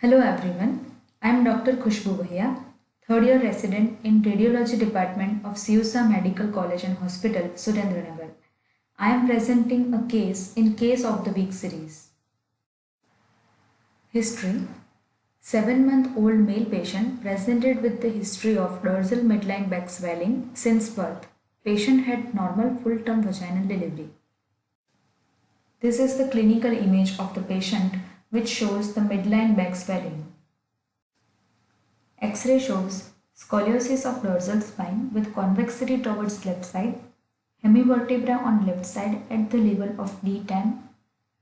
Hello everyone, I am Dr. Khushbu Bhaiya, third year resident in Radiology Department of CUSA Medical College and Hospital, Surendranagar. I am presenting a case in Case of the Week series. History. 7-month-old male patient presented with the history of dorsal midline back swelling since birth. Patient had normal full-term vaginal delivery. This is the clinical image of the patient which shows the midline back swelling. X-ray shows scoliosis of dorsal spine with convexity towards left side, hemivertebra on left side at the level of D10,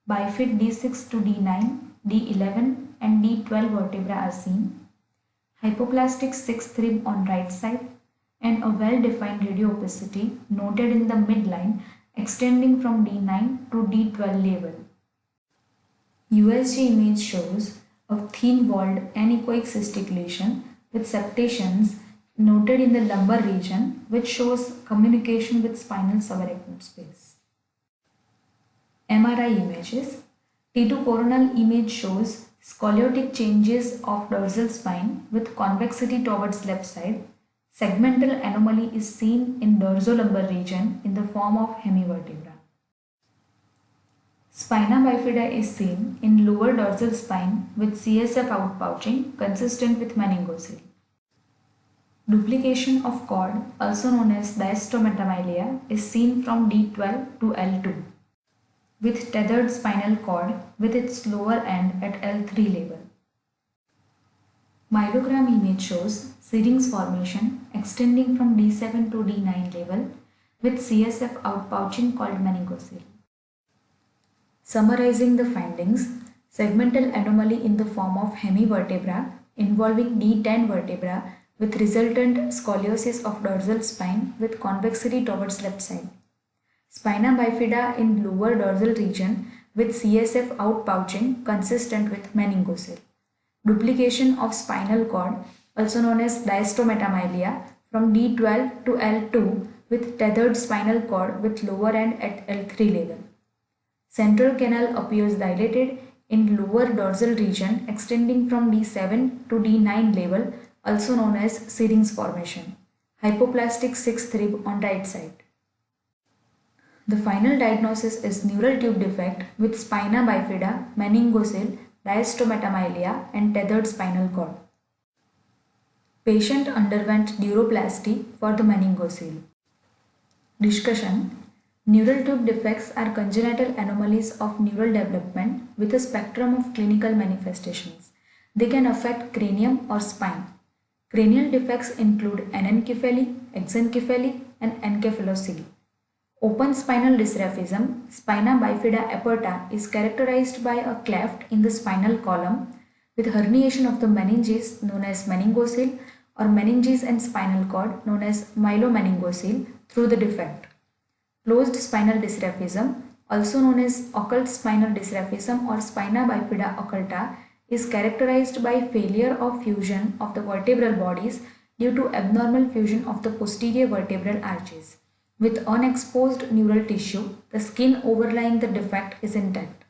bifid D6 to D9, D11 and D12 vertebra are seen, hypoplastic sixth rib on right side, and a well-defined radiopacity noted in the midline extending from D9 to D12 level. USG image shows a thin-walled anechoic cystic lesion with septations noted in the lumbar region, which shows communication with spinal subarachnoid space. MRI images. T2 coronal image shows scoliotic changes of dorsal spine with convexity towards left side. Segmental anomaly is seen in dorsolumbar region in the form of hemivertebra. Spina bifida is seen in lower dorsal spine with CSF outpouching consistent with meningocele. Duplication of cord, also known as diastematomyelia, is seen from D12 to L2 with tethered spinal cord with its lower end at L3 level. Myelogram image shows syrinx formation extending from D7 to D9 level with CSF outpouching called meningocele. Summarizing the findings, segmental anomaly in the form of hemivertebra involving D10 vertebra with resultant scoliosis of dorsal spine with convexity towards left side. Spina bifida in lower dorsal region with CSF outpouching consistent with meningocele. Duplication of spinal cord, also known as diastematomyelia, from D12 to L2 with tethered spinal cord with lower end at L3 level. Central canal appears dilated in lower dorsal region extending from D7 to D9 level, also known as syrinx formation. Hypoplastic sixth rib on right side. The final diagnosis is neural tube defect with spina bifida, meningocele, diastematomyelia and tethered spinal cord. Patient underwent neuroplasty for the meningocele. Discussion. Neural tube defects are congenital anomalies of neural development with a spectrum of clinical manifestations. They can affect cranium or spine. Cranial defects include anencephaly, exencephaly, and encephalocele. Open spinal dysraphism, spina bifida aperta, is characterized by a cleft in the spinal column with herniation of the meninges known as meningocele or meninges and spinal cord known as myelomeningocele through the defect. Closed spinal dysraphism, also known as occult spinal dysraphism or spina bifida occulta, is characterized by failure of fusion of the vertebral bodies due to abnormal fusion of the posterior vertebral arches. With unexposed neural tissue, the skin overlying the defect is intact.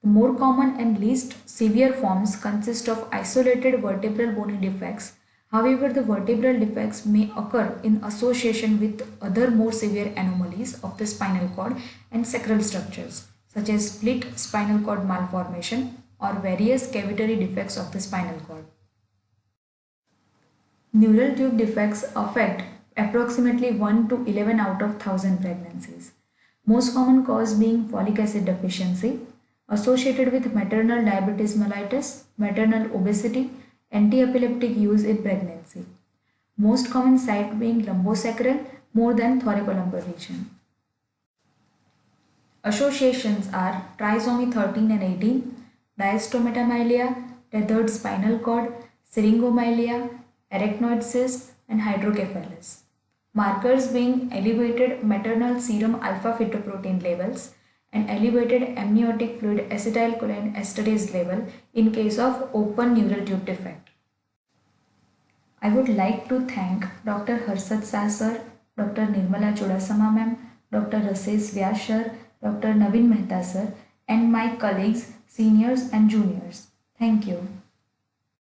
The more common and least severe forms consist of isolated vertebral bony defects. However, the vertebral defects may occur in association with other more severe anomalies of the spinal cord and sacral structures, such as split spinal cord malformation or various cavitary defects of the spinal cord. Neural tube defects affect approximately 1 to 11 out of 1000 pregnancies. Most common cause being folic acid deficiency, associated with maternal diabetes mellitus, maternal obesity, anti-epileptic use in pregnancy. Most common site being lumbosacral more than thoracolumbar region. Associations are trisomy 13 and 18, diastematomyelia, tethered spinal cord, syringomyelia, arachnoid cyst, and hydrocephalus. Markers being elevated maternal serum alpha-fetoprotein levels and elevated amniotic fluid acetylcholine esterase level in case of open neural tube defect. I would like to thank Dr. Harshad Shah sir, Dr. Nirmala Chudasama ma'am, Dr. Rasesh Vyas sir, Dr. Naveen Mehta sir, and my colleagues, seniors and juniors. Thank you.